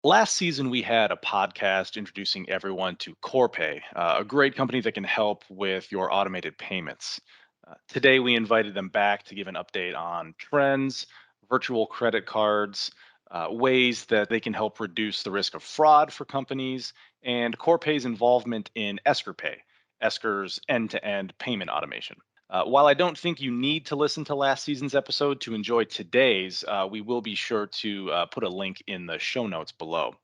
Last season, we had a podcast introducing everyone to Corpay, a great company that can help with your automated payments. Today, we invited them back to give an update on trends, virtual credit cards, ways that they can help reduce the risk of fraud for companies, and Corpay's involvement in Esker Pay, Esker's end-to-end payment automation. While I don't think you need to listen to last season's episode to enjoy today's, we will be sure to put a link in the show notes below.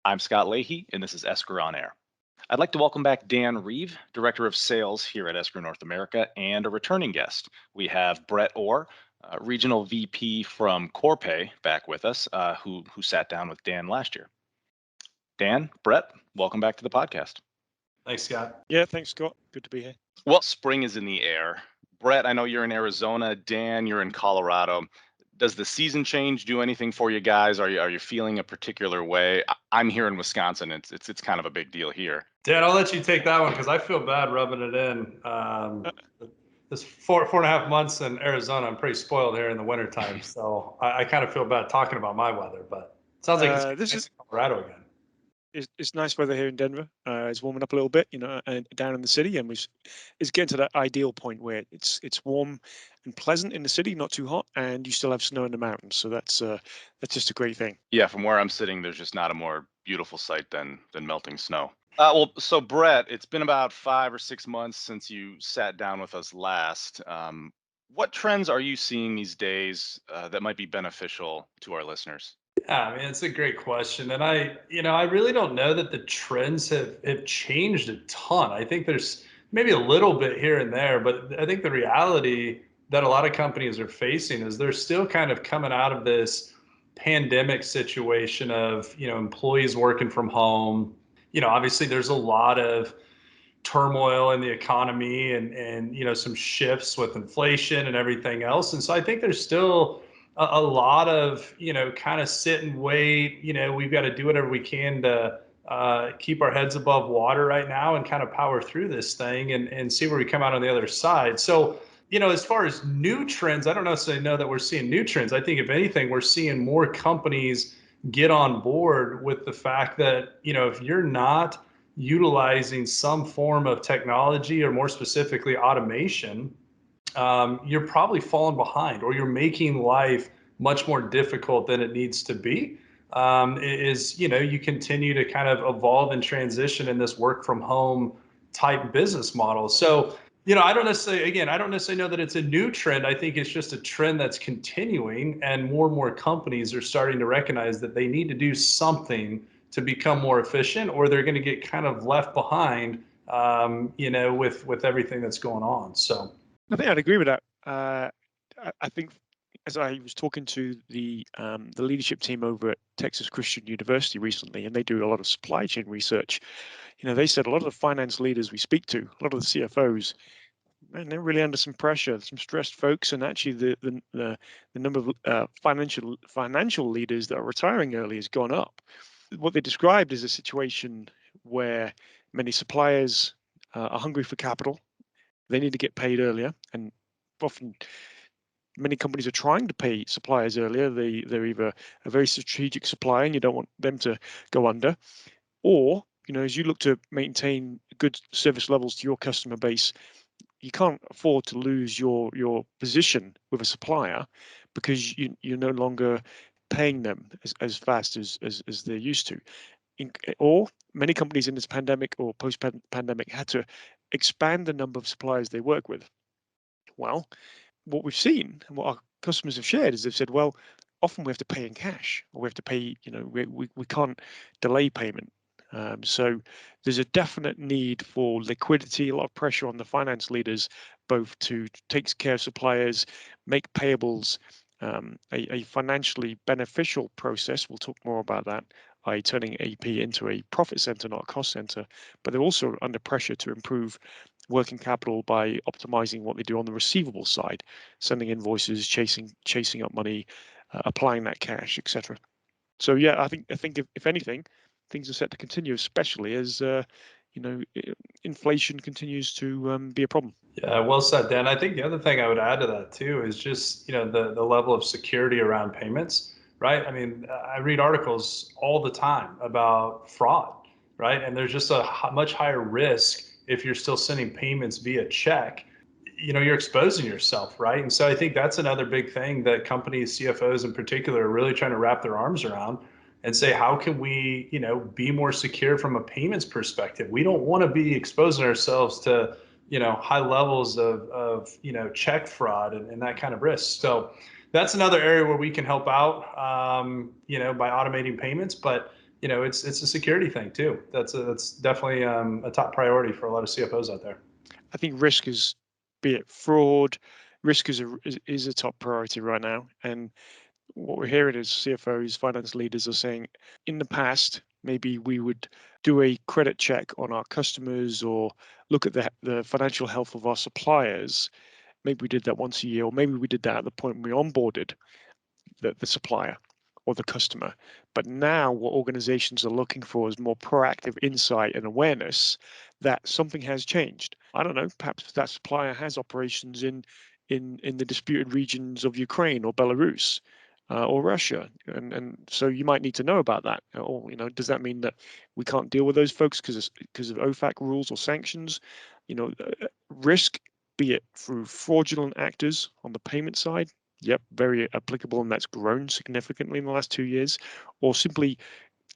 I'm Scott Leahy, and this is Esker On Air. I'd like to welcome back Dan Reeve, Director of Sales here at Esker North America, and a returning guest. We have Brett Orr, Regional VP from Corpay, back with us, who sat down with Dan last year. Dan, Brett, welcome back to the podcast. Thanks, Scott. Yeah, thanks, Scott. Good to be here. Well, spring is in the air. Brett, I know you're in Arizona. Dan, you're in Colorado. Does the season change do anything for you guys? Are you feeling a particular way? I'm here in Wisconsin. It's kind of a big deal here. Dan, I'll let you take that one because I feel bad rubbing it in. This four and a half months in Arizona, I'm pretty spoiled here in the wintertime. So I kind of feel bad talking about my weather, but it sounds like this is Colorado again. It's nice weather here in Denver. It's warming up a little bit, and down in the city, and it's getting to that ideal point where it's warm and pleasant in the city, not too hot, and you still have snow in the mountains. So that's just a great thing. Yeah, from where I'm sitting, there's just not a more beautiful sight than melting snow. So Brett, it's been about 5 or 6 months since you sat down with us last. What trends are you seeing these days that might be beneficial to our listeners? Yeah, I mean, it's a great question. And I really don't know that the trends have changed a ton. I think there's maybe a little bit here and there, but I think the reality that a lot of companies are facing is they're still kind of coming out of this pandemic situation of, employees working from home. Obviously there's a lot of turmoil in the economy and some shifts with inflation and everything else. And so I think there's still a lot of, kind of sit and wait, we've got to do whatever we can to keep our heads above water right now and kind of power through this thing and see where we come out on the other side. So, as far as new trends, I don't necessarily know that we're seeing new trends. I think if anything, we're seeing more companies get on board with the fact that, if you're not utilizing some form of technology or more specifically automation, you're probably falling behind or you're making life much more difficult than it needs to be. You continue to kind of evolve and transition in this work from home type business model. So, I don't necessarily know that it's a new trend. I think it's just a trend that's continuing, and more companies are starting to recognize that they need to do something to become more efficient, or they're going to get kind of left behind, with everything that's going on. So I think I'd agree with that. I think as I was talking to the leadership team over at Texas Christian University recently, and they do a lot of supply chain research, they said a lot of the finance leaders we speak to, a lot of the CFOs, man, they're really under some pressure, some stressed folks, and actually the number of financial leaders that are retiring early has gone up. What they described is a situation where many suppliers are hungry for capital. They need to get paid earlier, and often many companies are trying to pay suppliers earlier. They're either a very strategic supplier and you don't want them to go under, or as you look to maintain good service levels to your customer base, you can't afford to lose your position with a supplier because you're no longer paying them as fast as they're used to. Or many companies in this pandemic or post-pandemic had to expand the number of suppliers they work with. Well, what we've seen and what our customers have shared is they've said, well, often we have to pay in cash, or we have to pay, we can't delay payment. So there's a definite need for liquidity, a lot of pressure on the finance leaders, both to take care of suppliers, make payables a financially beneficial process. We'll talk more about that, by turning AP into a profit center, not a cost center. But they're also under pressure to improve working capital by optimizing what they do on the receivable side, sending invoices, chasing up money, applying that cash, etc. So yeah, I think if anything, things are set to continue, especially as inflation continues to be a problem. Yeah, well said, Dan. I think the other thing I would add to that too is just the level of security around payments. right? I mean, I read articles all the time about fraud, right? And there's just a much higher risk if you're still sending payments via check. You're exposing yourself, right? And so I think that's another big thing that companies, CFOs in particular, are really trying to wrap their arms around and say, how can we, be more secure from a payments perspective? We don't want to be exposing ourselves to, high levels of check fraud and that kind of risk. So that's another area where we can help out, by automating payments. But it's a security thing too. That's definitely a top priority for a lot of CFOs out there. I think risk is, be it fraud, risk is a top priority right now. And what we're hearing is CFOs, finance leaders are saying, in the past, maybe we would do a credit check on our customers or look at the financial health of our suppliers. Maybe we did that once a year, or maybe we did that at the point we onboarded the supplier or the customer. But now what organizations are looking for is more proactive insight and awareness that something has changed. I don't know, perhaps that supplier has operations in the disputed regions of Ukraine or Belarus. Or Russia, and so you might need to know about that. Or does that mean that we can't deal with those folks because of OFAC rules or sanctions? Risk, be it through fraudulent actors on the payment side, yep, very applicable, and that's grown significantly in the last 2 years, or simply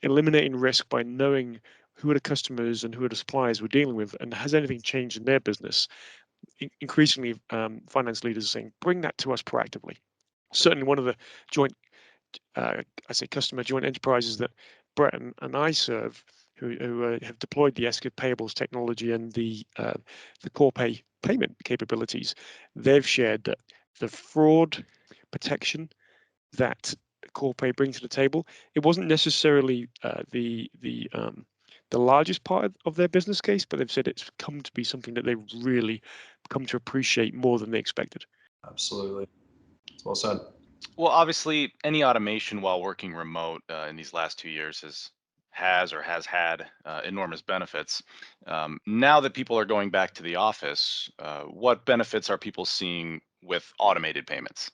eliminating risk by knowing who are the customers and who are the suppliers we're dealing with, and has anything changed in their business? Increasingly, finance leaders are saying, bring that to us proactively. Certainly one of the joint, I say customer joint enterprises that Brett and I serve, who have deployed the Esker Payables technology and the Corpay payment capabilities, they've shared that the fraud protection that Corpay brings to the table, it wasn't necessarily the largest part of their business case, but they've said it's come to be something that they've really come to appreciate more than they expected. Absolutely. It's well said. Well, obviously, any automation while working remote in these last 2 years has had enormous benefits. Now that people are going back to the office, what benefits are people seeing with automated payments?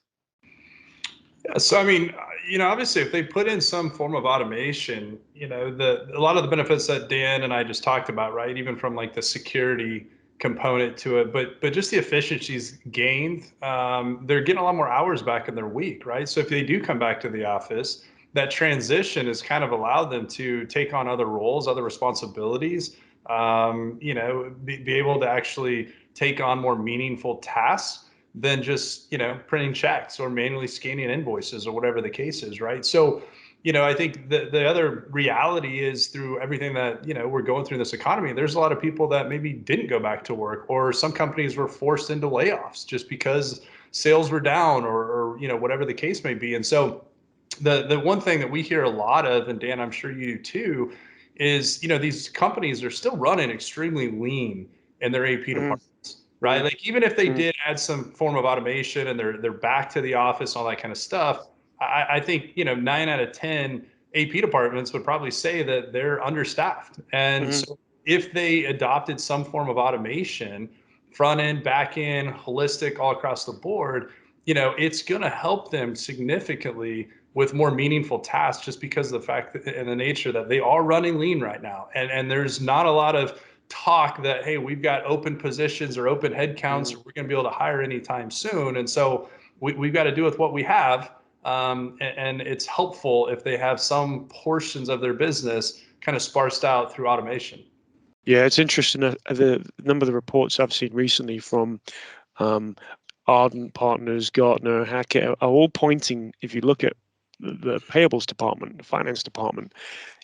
Yeah, so I mean, obviously, if they put in some form of automation, a lot of the benefits that Dan and I just talked about, right? Even from like the security component to it, but just the efficiencies gained, they're getting a lot more hours back in their week, right? So if they do come back to the office, that transition has kind of allowed them to take on other roles, other responsibilities, be able to actually take on more meaningful tasks than just printing checks or manually scanning invoices or whatever the case is, right? So I think the other reality is, through everything that we're going through in this economy, there's a lot of people that maybe didn't go back to work, or some companies were forced into layoffs just because sales were down, or whatever the case may be. And so the one thing that we hear a lot of, and Dan, I'm sure you do too, is these companies are still running extremely lean in their AP department. Right? Like, even if they did add some form of automation and they're back to the office, all that kind of stuff, I think 9 out of 10 AP departments would probably say that they're understaffed. And so if they adopted some form of automation, front end, back end, holistic, all across the board, it's going to help them significantly with more meaningful tasks, just because of the fact that, and the nature that they are running lean right now. And there's not a lot of talk that, hey, we've got open positions or open headcounts, or we're going to be able to hire anytime soon. And so we've got to do with what we have. And it's helpful if they have some portions of their business kind of sparsed out through automation. Yeah, it's interesting. The number of the reports I've seen recently from Ardent Partners, Gartner, Hackett are all pointing, if you look at the payables department, the finance department,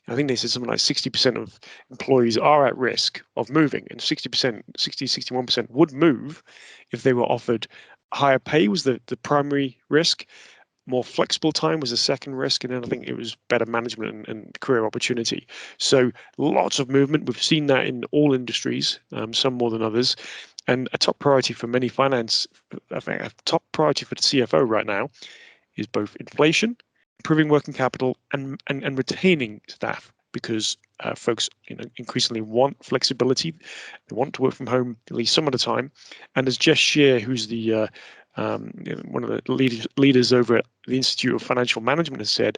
I think they said something like 60% of employees are at risk of moving, and 61% would move if they were offered higher pay was the primary risk. More flexible time was the second risk, and then I think it was better management and career opportunity. So lots of movement. We've seen that in all industries, some more than others. And a top priority for many finance, I think a top priority for the CFO right now is both inflation, improving working capital, and retaining staff, because folks increasingly want flexibility. They want to work from home at least some of the time. And as Jess Shear, who's the one of the leaders over at the Institute of Financial Management has said,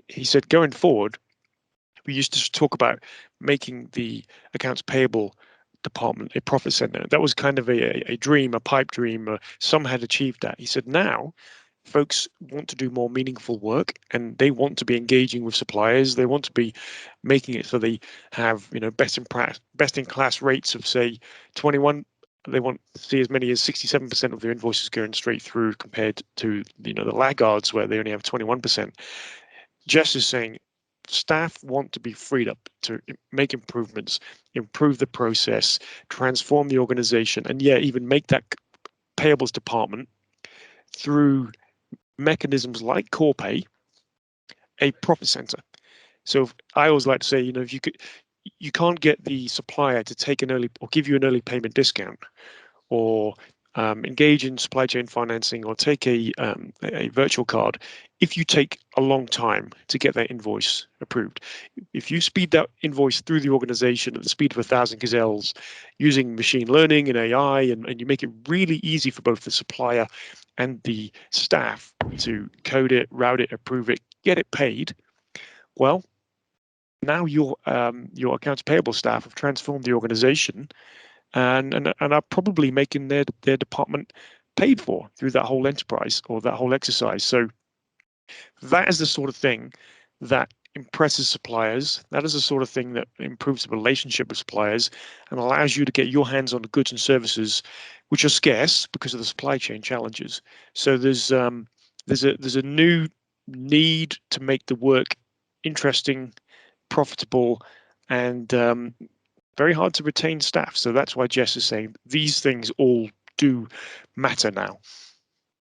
he said, going forward, we used to talk about making the accounts payable department a profit center. That was kind of a dream, a pipe dream. Some had achieved that. He said, now folks want to do more meaningful work, and they want to be engaging with suppliers. They want to be making it so they have, best in class rates of, say, 21. They want to see as many as 67% of their invoices going straight through, compared to the laggards where they only have 21%. Jess is saying staff want to be freed up to make improvements, improve the process, transform the organization, and even make that payables department, through mechanisms like Corpay, a profit center. So I always like to say, if you can't get the supplier to take an early or give you an early payment discount, or engage in supply chain financing, or take a virtual card, if you take a long time to get that invoice approved. If you speed that invoice through the organization at the speed of 1,000 gazelles, using machine learning and AI, and you make it really easy for both the supplier and the staff to code it, route it, approve it, get it paid, well, now your accounts payable staff have transformed the organization, and are probably making their department paid for through that whole enterprise or that whole exercise. So that is the sort of thing that impresses suppliers. That is the sort of thing that improves the relationship with suppliers and allows you to get your hands on the goods and services which are scarce because of the supply chain challenges. So there's a new need to make the work interesting, profitable, and very hard to retain staff. So that's why Jess is saying these things all do matter now.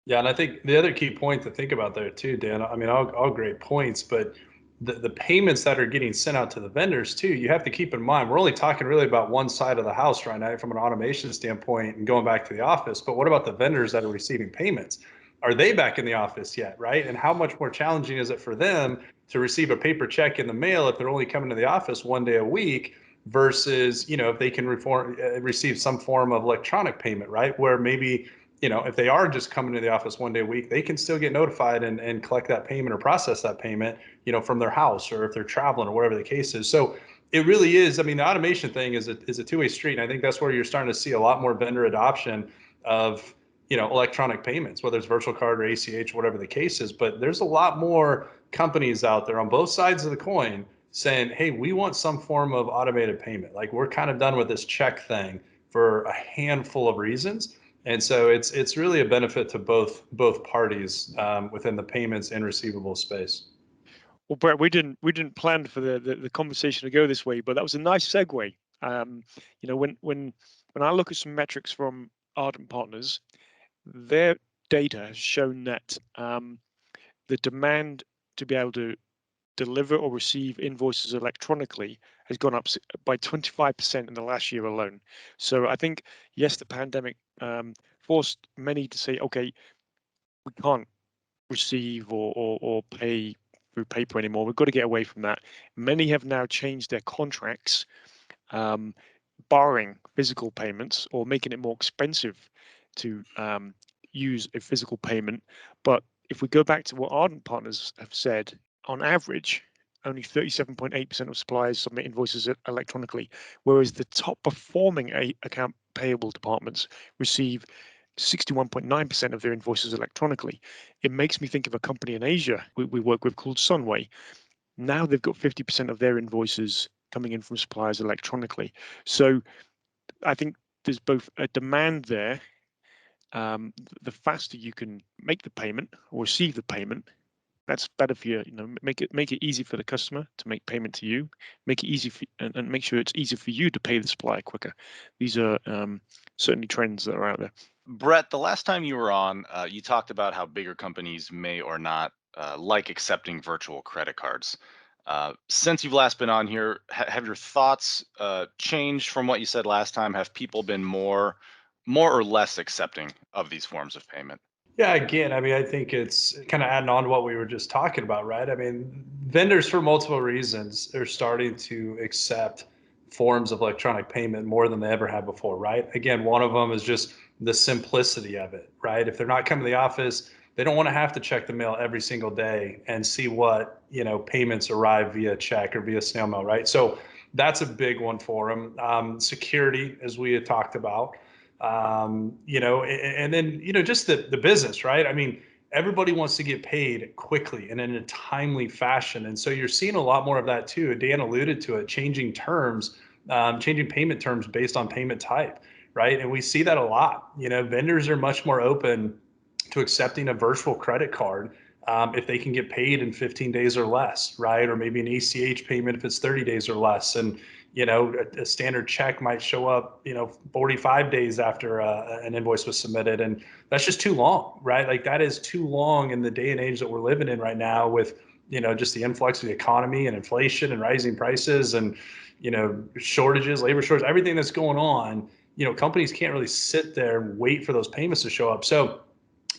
Yeah, and I think the other key point to think about there too, Dan, I mean, all great points, but the payments that are getting sent out to the vendors too, you have to keep in mind, we're only talking really about one side of the house right now from an automation standpoint and going back to the office, but what about the vendors that are receiving payments? Are they back in the office yet, right? And how much more challenging is it for them to receive a paper check in the mail if they're only coming to the office one day a week versus, if they can receive some form of electronic payment, right? Where maybe, if they are just coming to the office one day a week, they can still get notified and collect that payment or process that payment, from their house, or if they're traveling or whatever the case is. So it really is, I mean, the automation thing is a two-way street. And I think that's where you're starting to see a lot more vendor adoption of, electronic payments, whether it's virtual card or ACH, whatever the case is. But there's a lot more companies out there on both sides of the coin saying, hey, we want some form of automated payment. Like, we're kind of done with this check thing for a handful of reasons. And so it's really a benefit to both parties within the payments and receivable space. Well, Brett, we didn't plan for the conversation to go this way, but that was a nice segue. When I look at some metrics from Ardent Partners, their data has shown that the demand to be able to deliver or receive invoices electronically has gone up by 25% in the last year alone. So I think, yes, the pandemic forced many to say, okay, we can't receive or pay through paper anymore. We've got to get away from that. Many have now changed their contracts, barring physical payments or making it more expensive to use a physical payment. But if we go back to what Ardent Partners have said, on average, only 37.8% of suppliers submit invoices electronically, whereas the top performing account payable departments receive 61.9% of their invoices electronically. It makes me think of a company in Asia we work with called Sunway. Now they've got 50% of their invoices coming in from suppliers electronically. So I think there's both a demand there. The faster you can make the payment or receive the payment, that's better for you. Make it easy for the customer to make payment to you. Make it easy and make sure it's easy for you to pay the supplier quicker. These are certainly trends that are out there. Brett, the last time you were on, you talked about how bigger companies may or not like accepting virtual credit cards. Since you've last been on here, have your thoughts changed from what you said last time? Have people been more or less accepting of these forms of payment? Yeah, again, I mean, I think it's kind of adding on to what we were just talking about, right? I mean, vendors, for multiple reasons, are starting to accept forms of electronic payment more than they ever had before, right? Again, one of them is just the simplicity of it, right? If they're not coming to the office, they don't want to have to check the mail every single day and see what, payments arrive via check or via snail mail, right? So that's a big one for them. Security, as we had talked about, and then, just the business, right? I mean, everybody wants to get paid quickly and in a timely fashion. And so you're seeing a lot more of that too. Dan alluded to it, changing terms, changing payment terms based on payment type, right? And we see that a lot. Vendors are much more open to accepting a virtual credit card if they can get paid in 15 days or less, right? Or maybe an ACH payment if it's 30 days or less. And a standard check might show up 45 days after an invoice was submitted, and that's just too long, right? Like, that is too long in the day and age that we're living in right now, with just the influx of the economy and inflation and rising prices and shortages, labor shortages, everything that's going on. Companies can't really sit there and wait for those payments to show up. So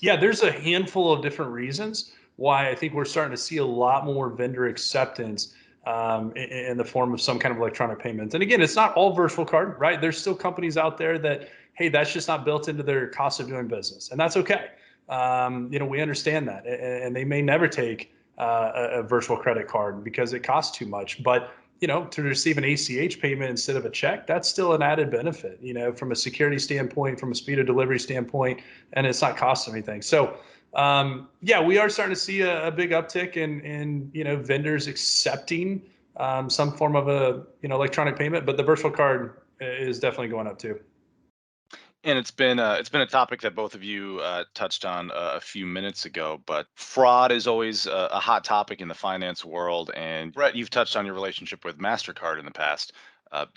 yeah, there's a handful of different reasons why I think we're starting to see a lot more vendor acceptance in the form of some kind of electronic payments. And again, it's not all virtual card, right? There's still companies out there that, hey, that's just not built into their cost of doing business, and that's okay. We understand that, and they may never take a virtual credit card because it costs too much. But to receive an ACH payment instead of a check, that's still an added benefit, from a security standpoint, from a speed of delivery standpoint, and it's not costing anything. So, yeah, we are starting to see a big uptick in vendors accepting some form of a electronic payment, but the virtual card is definitely going up too. And it's been a topic that both of you touched on a few minutes ago, but fraud is always a hot topic in the finance world. And Brett, you've touched on your relationship with Mastercard in the past.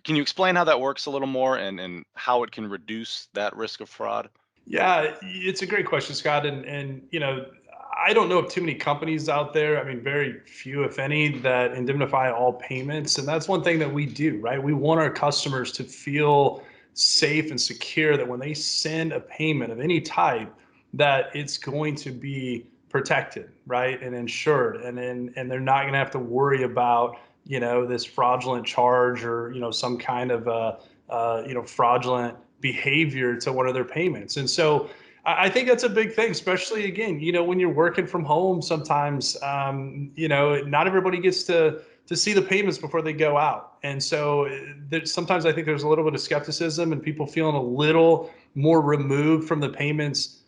Can you explain how that works a little more, and how it can reduce that risk of fraud? Yeah, it's a great question, Scott. And I don't know of too many companies out there. I mean, very few, if any, that indemnify all payments. And that's one thing that we do, right? We want our customers to feel safe and secure that when they send a payment of any type, that it's going to be protected, right, and insured, and they're not going to have to worry about this fraudulent charge or some kind of fraudulent behavior to one of their payments. And so I think that's a big thing, especially again, when you're working from home. Sometimes, not everybody gets to see the payments before they go out, and so sometimes I think there's a little bit of skepticism and people feeling a little more removed from the payments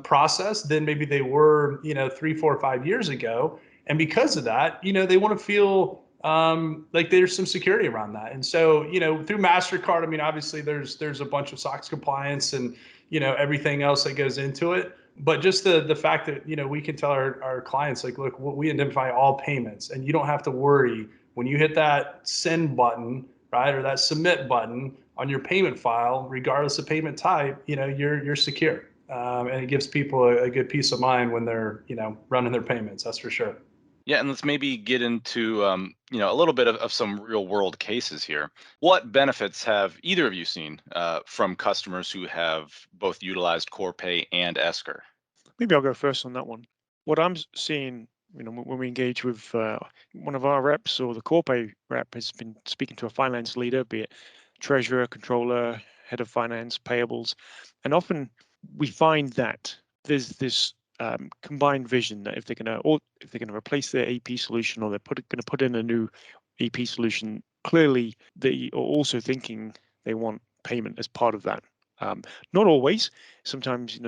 process than maybe they were, 3, 4, 5 years ago. And because of that, they want to feel like there's some security around that. And so, through MasterCard, I mean, obviously there's a bunch of SOX compliance and, everything else that goes into it. But just the fact that, we can tell our clients, like, look, we indemnify all payments, and you don't have to worry when you hit that send button, right, or that submit button on your payment file, regardless of payment type, you're secure. And it gives people a good peace of mind when they're, running their payments. That's for sure. Yeah, and let's maybe get into a little bit of some real world cases here. What benefits have either of you seen from customers who have both utilized Corpay and Esker? Maybe I'll go first on that one. What I'm seeing, when we engage with one of our reps, or the Corpay rep has been speaking to a finance leader, be it treasurer, controller, head of finance, payables, and often we find that there's this combined vision that if they're going to replace their AP solution, or they're going to put in a new AP solution, clearly they are also thinking they want payment as part of that. Not always. Sometimes,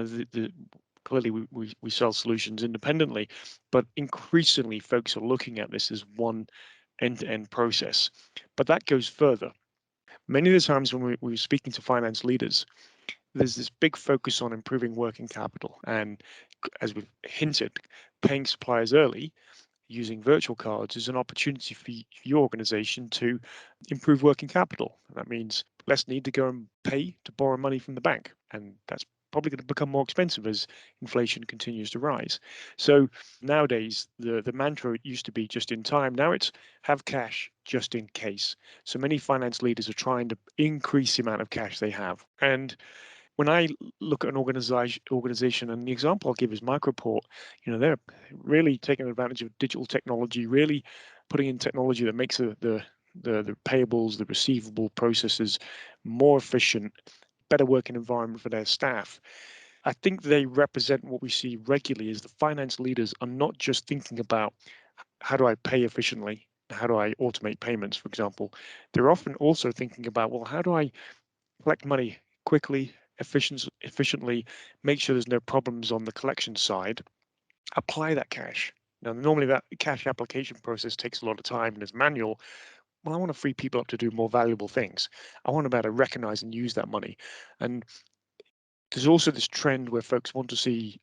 clearly we sell solutions independently, but increasingly folks are looking at this as one end-to-end process. But that goes further. Many of the times when we're speaking to finance leaders, there's this big focus on improving working capital. And as we've hinted, paying suppliers early using virtual cards is an opportunity for your organization to improve working capital. And that means less need to go and pay to borrow money from the bank. And that's probably going to become more expensive as inflation continues to rise. So nowadays, the mantra used to be just in time. Now it's have cash just in case. So many finance leaders are trying to increase the amount of cash they have. And when I look at an organization, and the example I'll give is Microport, they're really taking advantage of digital technology, really putting in technology that makes the payables, the receivable processes more efficient, better working environment for their staff. I think they represent what we see regularly is the finance leaders are not just thinking about how do I pay efficiently, how do I automate payments, for example. They're often also thinking about, well, how do I collect money quickly, efficiently, make sure there's no problems on the collection side, apply that cash. Now, normally that cash application process takes a lot of time and is manual. Well, I want to free people up to do more valuable things. I want to be able to recognize and use that money. And there's also this trend where folks want to see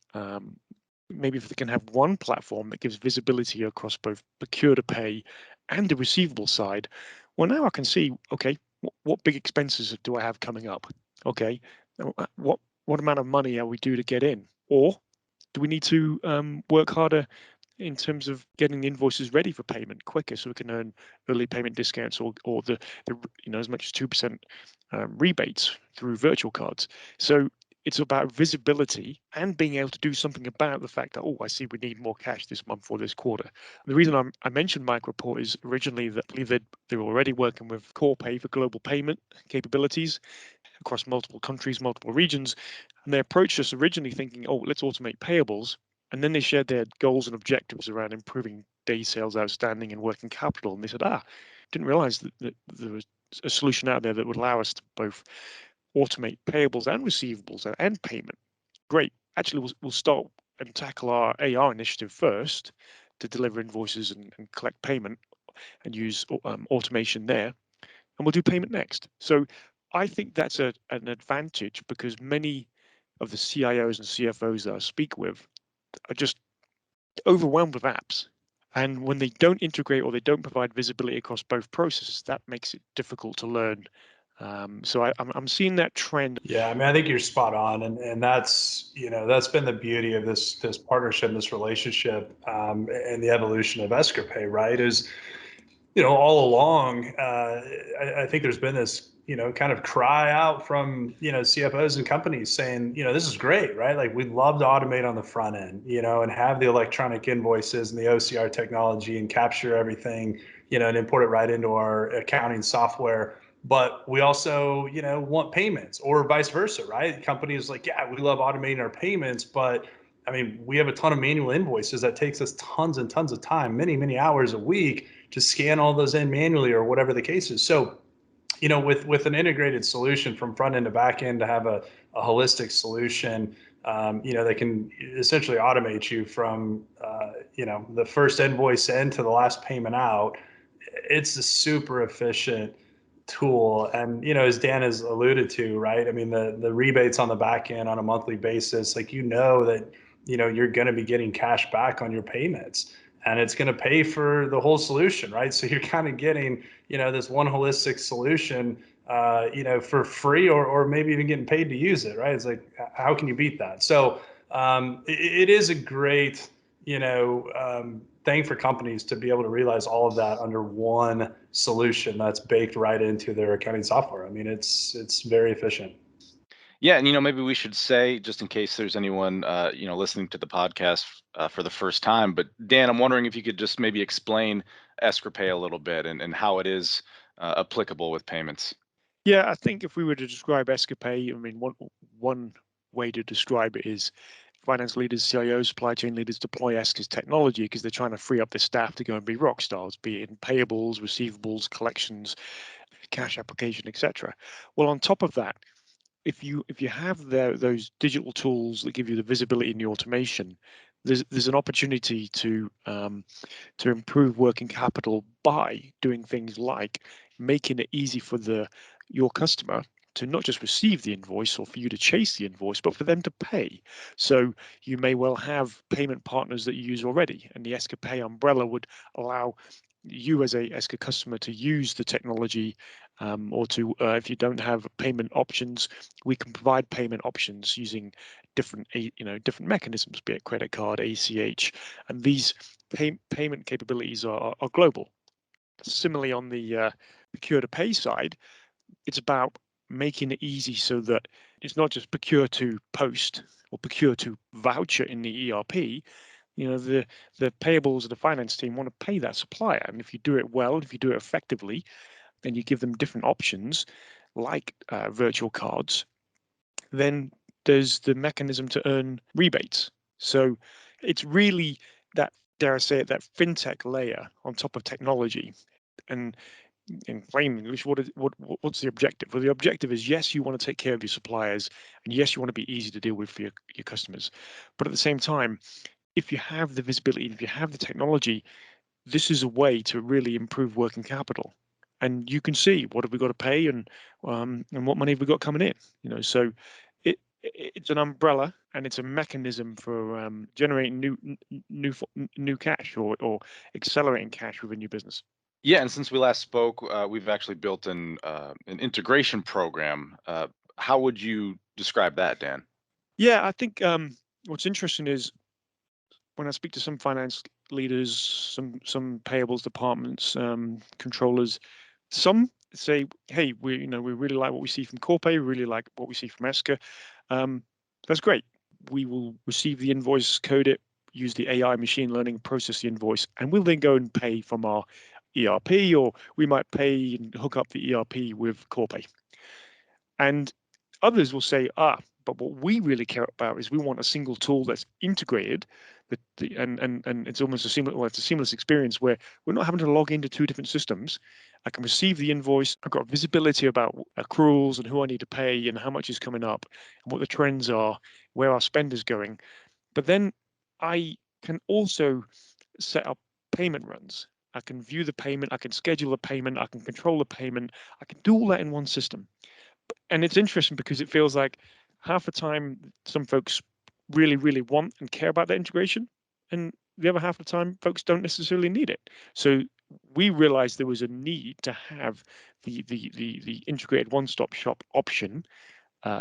maybe if they can have one platform that gives visibility across both procure to pay and the receivable side. Well, now I can see, okay, what big expenses do I have coming up? Okay, what amount of money are we due to get in? Or do we need to work harder in terms of getting the invoices ready for payment quicker so we can earn early payment discounts or the as much as 2% rebates through virtual cards? So it's about visibility and being able to do something about the fact that, oh, I see we need more cash this month or this quarter. The reason I mentioned Microport is originally that I believe they were already working with Corpay for global payment capabilities across multiple countries, multiple regions. And they approached us originally thinking, oh, let's automate payables. And then they shared their goals and objectives around improving day sales outstanding and working capital. And they said, didn't realize that there was a solution out there that would allow us to both automate payables and receivables and payment. Great. Actually, we'll start and tackle our AR initiative first to deliver invoices and collect payment and use automation there. And we'll do payment next. So I think that's an advantage because many of the CIOs and CFOs that I speak with are just overwhelmed with apps. And when they don't integrate or they don't provide visibility across both processes, that makes it difficult to learn. So I'm seeing that trend. Yeah, I mean, I think you're spot on, and that's that's been the beauty of this partnership, this relationship, and the evolution of Esker Pay, right? Is all along, I think there's been this kind of cry out from CFOs and companies saying this is great, right? Like we'd love to automate on the front end, and have the electronic invoices and the OCR technology and capture everything, and import it right into our accounting software. But we also, want payments or vice versa, right? Companies like, yeah, we love automating our payments, but I mean, we have a ton of manual invoices that takes us tons and tons of time, many, many hours a week to scan all those in manually or whatever the case is. So, with an integrated solution from front end to back end to have a holistic solution, that can essentially automate you from, the first invoice in to the last payment out. It's a super efficient tool. And, as Dan has alluded to, right? I mean, the rebates on the back end on a monthly basis, like, that, you're going to be getting cash back on your payments and it's going to pay for the whole solution, right? So you're kind of getting, this one holistic solution, for free or maybe even getting paid to use it, right? It's like, how can you beat that? So it is a great, thing for companies to be able to realize all of that under one solution that's baked right into their accounting software. I mean, it's very efficient. Yeah, and maybe we should say, just in case there's anyone listening to the podcast for the first time, but Dan, I'm wondering if you could just maybe explain Esker Pay a little bit and how it is applicable with payments. Yeah, I think if we were to describe Esker Pay, I mean, one way to describe it is finance leaders, CIOs, supply chain leaders deploy Esker's technology because they're trying to free up their staff to go and be rock stars, be it in payables, receivables, collections, cash application, etc. Well, on top of that, if you have those digital tools that give you the visibility and the automation, there's an opportunity to improve working capital by doing things like making it easy for your customer to not just receive the invoice or for you to chase the invoice, but for them to pay. So you may well have payment partners that you use already, and the Esker Pay umbrella would allow you as a Esker customer to use the technology, or to if you don't have payment options, we can provide payment options using different different mechanisms, be it credit card, ACH, and these payment capabilities are global. Similarly, on the procure to pay side, it's about making it easy so that it's not just procure to post or procure to voucher in the ERP. The payables of the finance team want to pay that supplier, and if you do it well, if you do it effectively, then you give them different options like virtual cards then there's the mechanism to earn rebates. So it's really that, dare I say it, that fintech layer on top of technology. And in plain English, what's the objective? Well, the objective is, yes, you want to take care of your suppliers, and yes, you want to be easy to deal with for your customers. But at the same time, if you have the visibility, if you have the technology, this is a way to really improve working capital. And you can see, what have we got to pay, and what money have we got coming in. So it's an umbrella, and it's a mechanism for generating new cash, or accelerating cash within your business. Yeah, and since we last spoke, we've actually built an integration program. How would you describe that, Dan? Yeah, I think what's interesting is, when I speak to some finance leaders, some payables departments, controllers, some say, "Hey, we really like what we see from Corpay. We really like what we see from Esker. That's great. We will receive the invoice, code it, use the AI machine learning, process the invoice, and we'll then go and pay from our ERP, or we might pay and hook up the ERP with Corpay." And others will say, but what we really care about is, we want a single tool that's integrated, and it's almost it's a seamless experience, where we're not having to log into two different systems. I can receive the invoice. I've got visibility about accruals and who I need to pay and how much is coming up and what the trends are, where our spend is going. But then I can also set up payment runs. I can view the payment. I can schedule the payment. I can control the payment. I can do all that in one system. And it's interesting, because it feels like half the time some folks really, really want and care about that integration, and the other half of the time folks don't necessarily need it. So we realized there was a need to have the integrated one-stop shop option,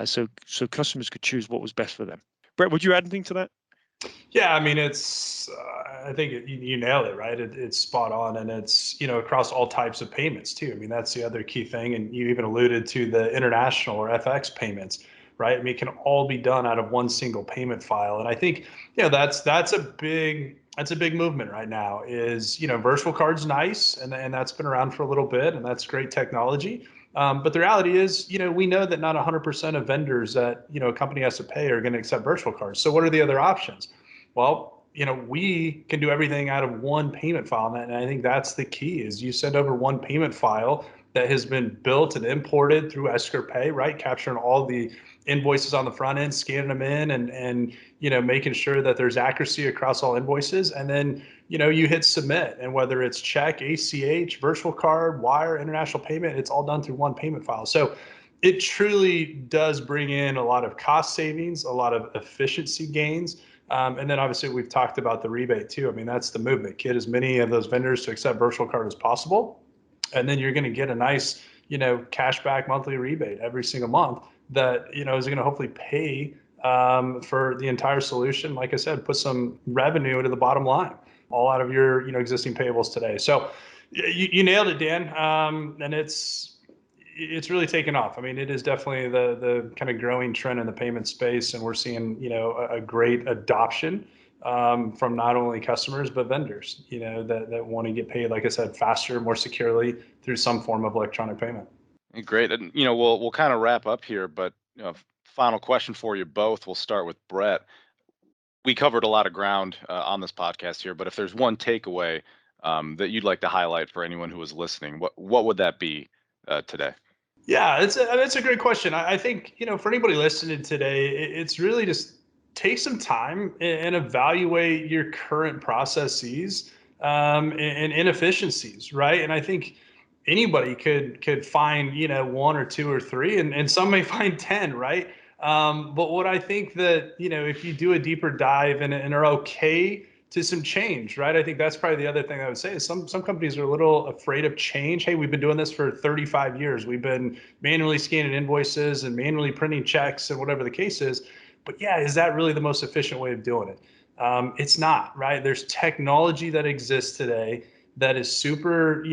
so customers could choose what was best for them. Brett, would you add anything to that? Yeah, I mean, it's, I think you nailed it, right? It's spot on, and it's, across all types of payments too. I mean, that's the other key thing. And you even alluded to the international or FX payments, right? I mean, it can all be done out of one single payment file. And I think, that's a big movement right now. Is, virtual cards nice, and that's been around for a little bit, and that's great technology. But the reality is, we know that not 100% of vendors that, a company has to pay are going to accept virtual cards. So what are the other options? Well, we can do everything out of one payment file. And I think that's the key, is you send over one payment file that has been built and imported through Esker Pay, right? Capturing all the invoices on the front end, scanning them in, and making sure that there's accuracy across all invoices. And then, you hit submit, and whether it's check, ACH, virtual card, wire, international payment, it's all done through one payment file. So it truly does bring in a lot of cost savings, a lot of efficiency gains. And then obviously we've talked about the rebate too. I mean, that's the movement. Get as many of those vendors to accept virtual card as possible. And then you're going to get a nice, cash back monthly rebate every single month that, is going to hopefully pay for the entire solution. Like I said, put some revenue into the bottom line, all out of your, existing payables today. So you nailed it, Dan. And it's really taken off. I mean, it is definitely the kind of growing trend in the payment space, and we're seeing, a great adoption from not only customers but vendors, that want to get paid, like I said, faster, more securely through some form of electronic payment. Great. And we'll kind of wrap up here, but final question for you both. We'll start with Brett. We covered a lot of ground on this podcast here, but if there's one takeaway that you'd like to highlight for anyone who is listening, what would that be today? Yeah, it's a great question. I think, for anybody listening today, it's really just take some time and evaluate your current processes and inefficiencies, right? And I think anybody could find, one or two or three, and some may find 10, right? But what I think that, if you do a deeper dive and are okay to some change, right? I think that's probably the other thing I would say is some companies are a little afraid of change. Hey, we've been doing this for 35 years. We've been manually scanning invoices and manually printing checks and whatever the case is. But yeah, is that really the most efficient way of doing it? It's not, right? There's technology that exists today that is super,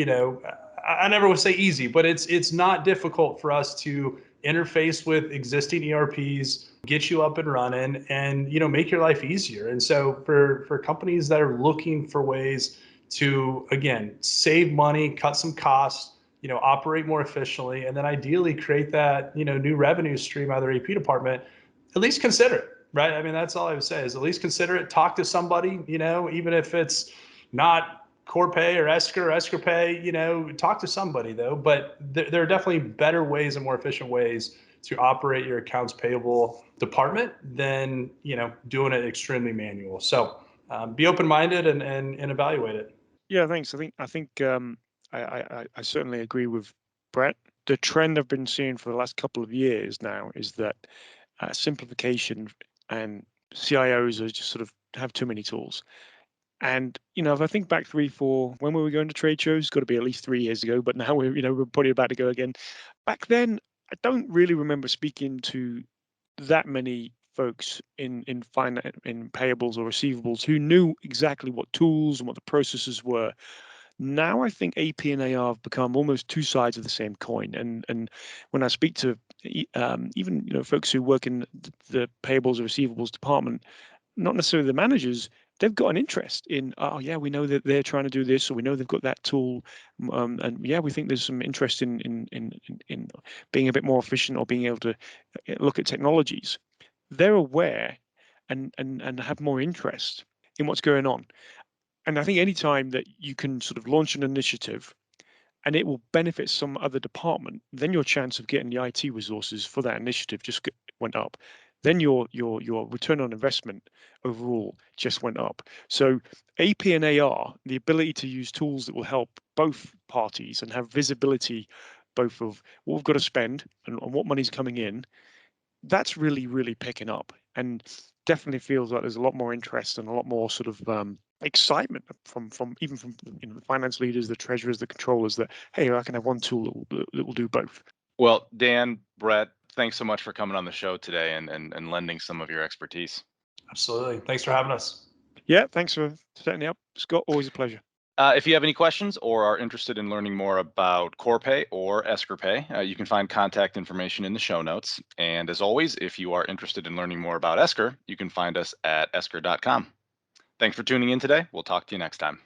I never would say easy, but it's not difficult for us to interface with existing ERPs, get you up and running, and make your life easier. And so for companies that are looking for ways to, again, save money, cut some costs, operate more efficiently, and then ideally create that, new revenue stream out of their AP department, at least consider it, right? I mean, that's all I would say is at least consider it, talk to somebody, even if it's not Corpay or Esker Pay, talk to somebody though. But there are definitely better ways and more efficient ways to operate your accounts payable department than, doing it extremely manual. So be open-minded and evaluate it. Yeah, thanks. I certainly agree with Brett. The trend I've been seeing for the last couple of years now is that simplification and CIOs are just sort of have too many tools. And if I think back 3, 4, when were we going to trade shows? Got to be at least 3 years ago. But now we're probably about to go again. Back then, I don't really remember speaking to that many folks in payables or receivables who knew exactly what tools and what the processes were. Now I think AP and AR have become almost two sides of the same coin. And when I speak to even folks who work in the payables or receivables department, not necessarily the managers, they've got an interest in, oh yeah, we know that they're trying to do this, or we know they've got that tool, and yeah, we think there's some interest in being a bit more efficient or being able to look at technologies. They're aware and have more interest in what's going on. And I think anytime that you can sort of launch an initiative and it will benefit some other department, then your chance of getting the IT resources for that initiative just went up. Then your return on investment overall just went up. So AP and AR, the ability to use tools that will help both parties and have visibility both of what we've got to spend and what money's coming in, that's really, really picking up, and definitely feels like there's a lot more interest and a lot more sort of excitement from the finance leaders, the treasurers, the controllers that, hey, I can have one tool that will do both. Well, Dan, Brett, thanks so much for coming on the show today and lending some of your expertise. Absolutely. Thanks for having us. Yeah, thanks for setting me up, Scott. Always a pleasure. If you have any questions or are interested in learning more about Corpay or Esker Pay, you can find contact information in the show notes. And as always, if you are interested in learning more about Esker, you can find us at esker.com. Thanks for tuning in today. We'll talk to you next time.